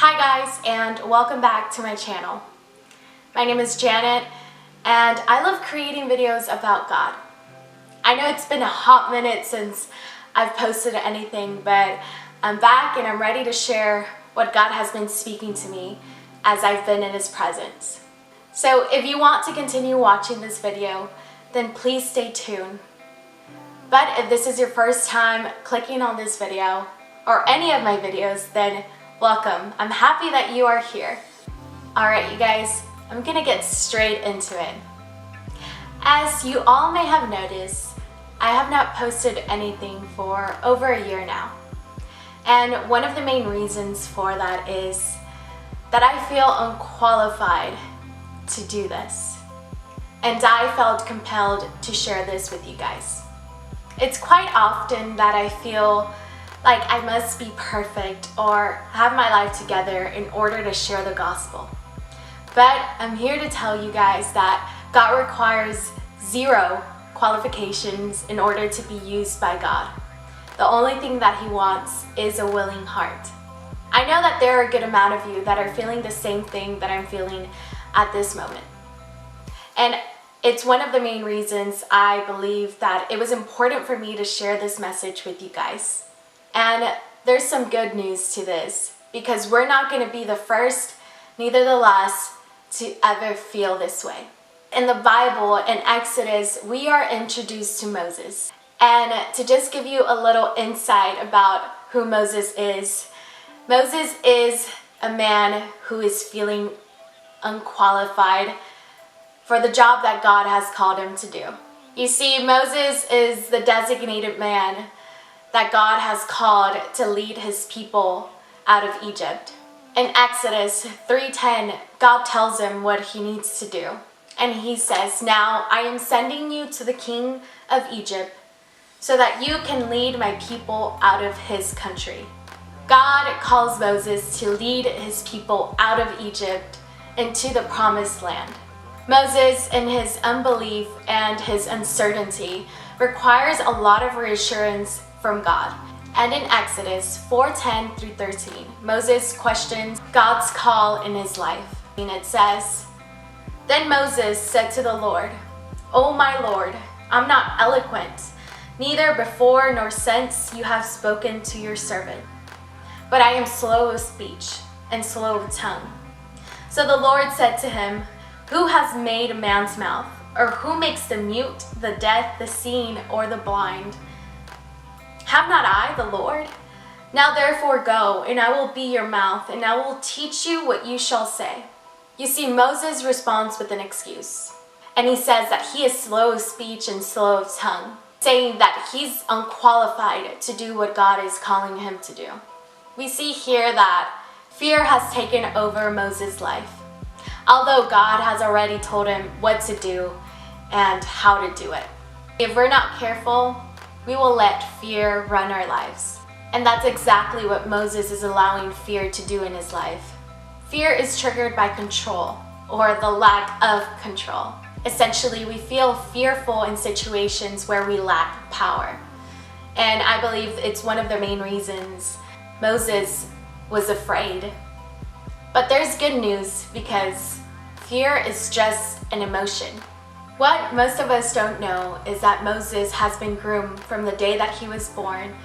Hi guys, and welcome back to my channel. My name is Janet and I love creating videos about God. I know it's been a hot minute since I've posted anything, but I'm back and I'm ready to share what God has been speaking to me as I've been in His presence. So if you want to continue watching this video, then please stay tuned. But if this is your first time clicking on this video or any of my videos, then welcome. I'm happy that you are here. Alright, you guys, I'm gonna get straight into it. As you all may have noticed, I have not posted anything for over a year now. And one of the main reasons for that is that I feel unqualified to do this. And I felt compelled to share this with you guys. It's quite often that I feel like I must be perfect or have my life together in order to share the gospel. But I'm here to tell you guys that God requires zero qualifications in order to be used by God. The only thing that He wants is a willing heart. I know that there are a good amount of you that are feeling the same thing that I'm feeling at this moment. And it's one of the main reasons I believe that it was important for me to share this message with you guys. And there's some good news to this, because we're not going to be the first, neither the last, to ever feel this way. In the Bible, in Exodus, we are introduced to Moses. And to just give you a little insight about who Moses is a man who is feeling unqualified for the job that God has called him to do. You see, Moses is the designated man that God has called to lead His people out of Egypt. In Exodus 3:10, God tells him what he needs to do. And He says, "Now I am sending you to the king of Egypt so that you can lead my people out of his country." God calls Moses to lead His people out of Egypt into the promised land. Moses, in his unbelief and his uncertainty, requires a lot of reassurance from God. And in Exodus 4:10 through 13, Moses questions God's call in his life. And it says, "Then Moses said to the Lord, 'O my Lord, I'm not eloquent, neither before nor since you have spoken to your servant, but I am slow of speech and slow of tongue.' So the Lord said to him, 'Who has made man's mouth? Or who makes the mute, the deaf, the seeing, or the blind? Have not I, the Lord? Now therefore go, and I will be your mouth, and I will teach you what you shall say.'" You see, Moses responds with an excuse. And he says that he is slow of speech and slow of tongue, saying that he's unqualified to do what God is calling him to do. We see here that fear has taken over Moses' life, although God has already told him what to do and how to do it. If we're not careful, we will let fear run our lives. And that's exactly what Moses is allowing fear to do in his life. Fear is triggered by control, or the lack of control. Essentially, we feel fearful in situations where we lack power. And I believe it's one of the main reasons Moses was afraid. But there's good news, because fear is just an emotion. What most of us don't know is that Moses has been groomed from the day that he was born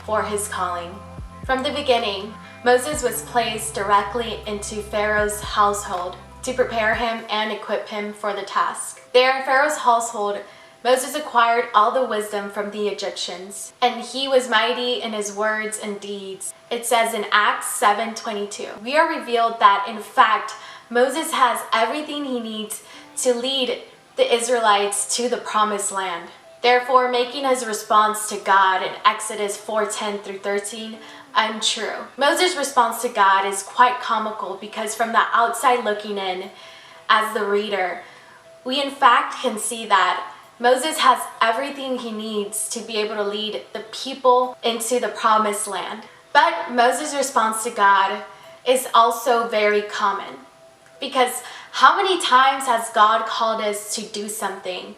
for his calling. From the beginning, Moses was placed directly into Pharaoh's household to prepare him and equip him for the task. There in Pharaoh's household, Moses acquired all the wisdom from the Egyptians, and he was mighty in his words and deeds. It says in Acts 7:22, we are revealed that in fact, Moses has everything he needs to lead the Israelites to the promised land. Therefore, making his response to God in Exodus 4:10 through 13 untrue. Moses' response to God is quite comical, because from the outside looking in, as the reader, we in fact can see that Moses has everything he needs to be able to lead the people into the promised land. But Moses' response to God is also very common, because how many times has God called us to do something,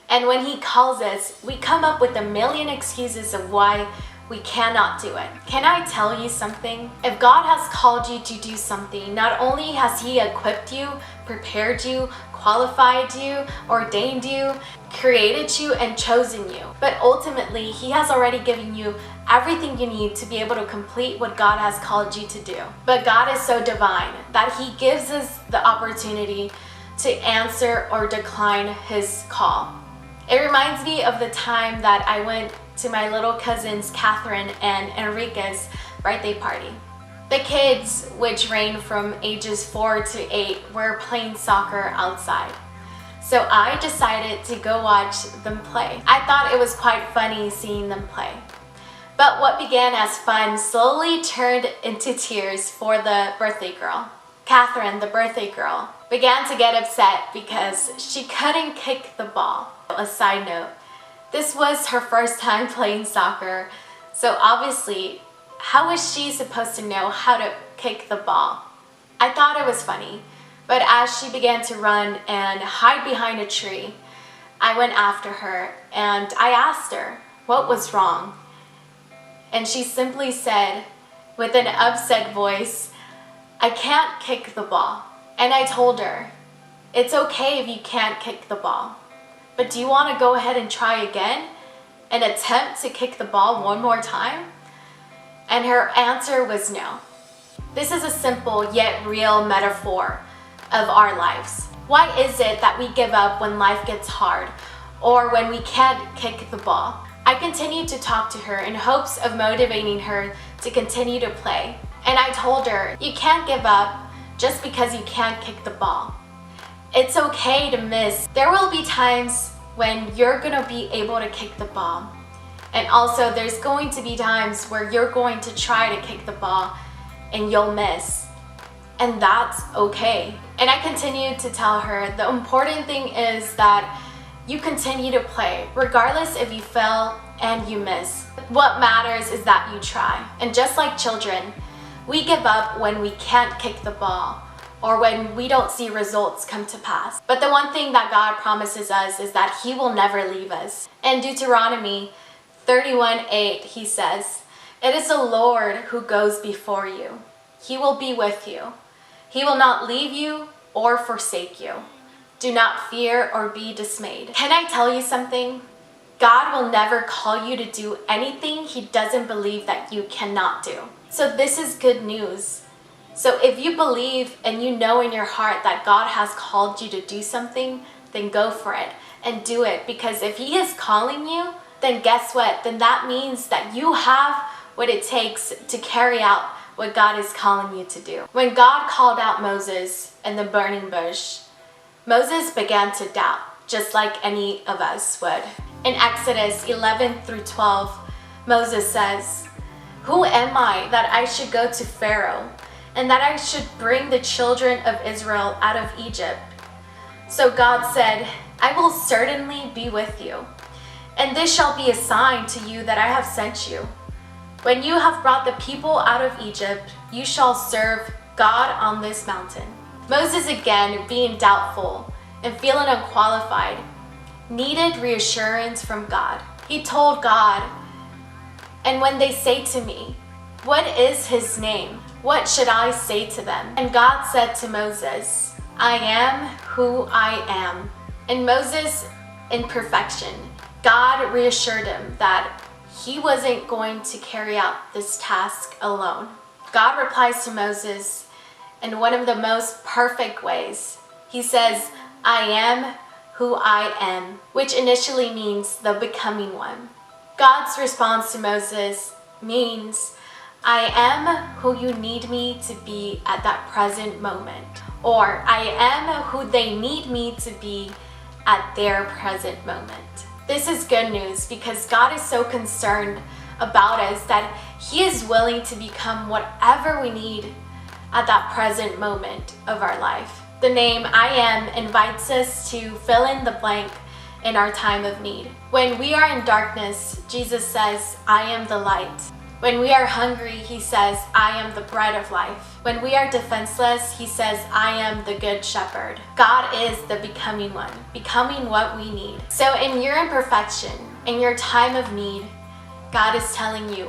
and when He calls us, we come up with a million excuses of why we cannot do it. Can I tell you something? If God has called you to do something, not only has He equipped you, prepared you, qualified you, ordained you, created you, and chosen you, but ultimately He has already given you everything you need to be able to complete what God has called you to do. But God is so divine that He gives us the opportunity to answer or decline His call. It reminds me of the time that I went to my little cousins Catherine and Enrique's birthday party. The kids, which range from ages 4 to 8, were playing soccer outside. So I decided to go watch them play. I thought it was quite funny seeing them play. But what began as fun slowly turned into tears for the birthday girl. Catherine, the birthday girl, began to get upset because she couldn't kick the ball. A side note, this was her first time playing soccer, so obviously, how was she supposed to know how to kick the ball? I thought it was funny, but as she began to run and hide behind a tree, I went after her and I asked her what was wrong. And she simply said, with an upset voice, "I can't kick the ball." And I told her, "It's okay if you can't kick the ball, but do you want to go ahead and try again and attempt to kick the ball one more time?" And her answer was no. This is a simple yet real metaphor of our lives. Why is it that we give up when life gets hard or when we can't kick the ball? I continued to talk to her in hopes of motivating her to continue to play. And I told her, you can't give up just because you can't kick the ball. It's okay to miss. There will be times when you're gonna be able to kick the ball. And also there's going to be times where you're going to try to kick the ball and you'll miss. And that's okay. And I continued to tell her the important thing is that you continue to play, regardless if you fail and you miss. What matters is that you try. And just like children, we give up when we can't kick the ball or when we don't see results come to pass. But the one thing that God promises us is that He will never leave us. In Deuteronomy 31:8, He says, "It is the Lord who goes before you. He will be with you. He will not leave you or forsake you. Do not fear or be dismayed." Can I tell you something? God will never call you to do anything He doesn't believe that you cannot do. So this is good news. So if you believe and you know in your heart that God has called you to do something, then go for it and do it. Because if He is calling you, then guess what? Then that means that you have what it takes to carry out what God is calling you to do. When God called out Moses in the burning bush, Moses began to doubt, just like any of us would. In Exodus 11-12, Moses says, "Who am I that I should go to Pharaoh, and that I should bring the children of Israel out of Egypt?" So God said, "I will certainly be with you, and this shall be a sign to you that I have sent you. When you have brought the people out of Egypt, you shall serve God on this mountain." Moses, again being doubtful and feeling unqualified, needed reassurance from God. He told God, "And when they say to me, 'What is His name?' what should I say to them?" And God said to Moses, "I am who I am." And Moses, in perfection, God reassured him that he wasn't going to carry out this task alone. God replies to Moses in one of the most perfect ways. He says, "I am who I am," which initially means the becoming one. God's response to Moses means, "I am who you need me to be at that present moment," or "I am who they need me to be at their present moment." This is good news because God is so concerned about us that He is willing to become whatever we need at that present moment of our life. The name I Am invites us to fill in the blank in our time of need. When we are in darkness, Jesus says, "I am the light." When we are hungry, He says, "I am the bread of life." When we are defenseless, He says, "I am the good shepherd." God is the becoming one, becoming what we need. So in your imperfection, in your time of need, God is telling you,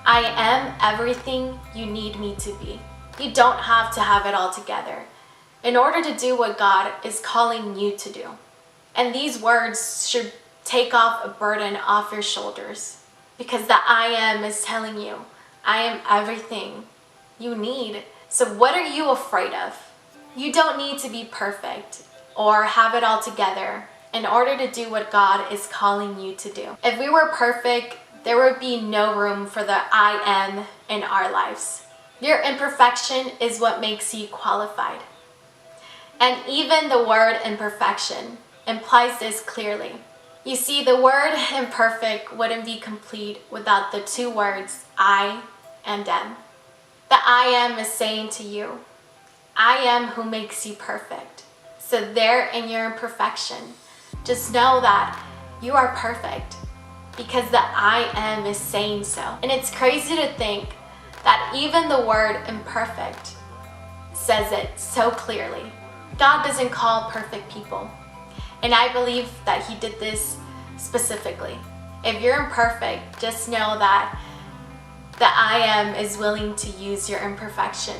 I am everything you need me to be. You don't have to have it all together in order to do what God is calling you to do. And these words should take off a burden off your shoulders, because the I am is telling you, I am everything you need. So what are you afraid of? You don't need to be perfect or have it all together in order to do what God is calling you to do. If we were perfect, there would be no room for the I am in our lives. Your imperfection is what makes you qualified. And even the word imperfection implies this clearly. You see, the word imperfect wouldn't be complete without the two words I and am. The I am is saying to you, I am who makes you perfect. So there in your imperfection, just know that you are perfect because the I am is saying so. And it's crazy to think that even the word imperfect says it so clearly. God doesn't call perfect people. And I believe that He did this specifically. If you're imperfect, just know that the I am is willing to use your imperfection.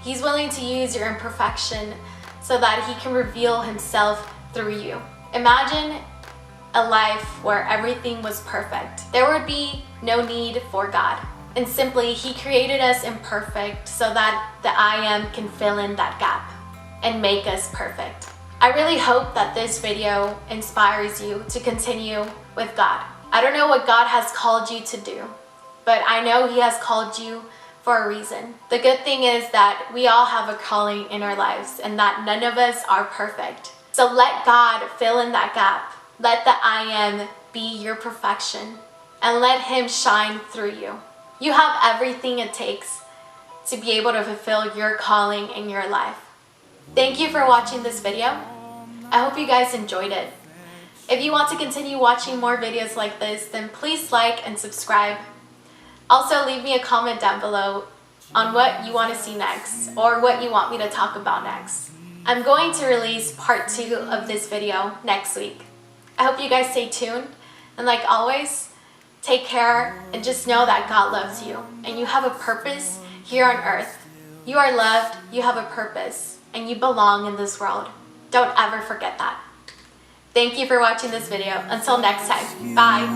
He's willing to use your imperfection so that He can reveal Himself through you. Imagine a life where everything was perfect. There would be no need for God. And simply, He created us imperfect so that the I am can fill in that gap and make us perfect. I really hope that this video inspires you to continue with God. I don't know what God has called you to do, but I know He has called you for a reason. The good thing is that we all have a calling in our lives and that none of us are perfect. So let God fill in that gap. Let the I am be your perfection and let Him shine through you. You have everything it takes to be able to fulfill your calling in your life. Thank you for watching this video. I hope you guys enjoyed it. If you want to continue watching more videos like this, then please like and subscribe. Also, leave me a comment down below on what you want to see next or what you want me to talk about next. I'm going to release part 2 of this video next week. I hope you guys stay tuned, and like always, take care and just know that God loves you and you have a purpose here on earth. You are loved, you have a purpose, and you belong in this world. Don't ever forget that. Thank you for watching this video. Until next time, bye.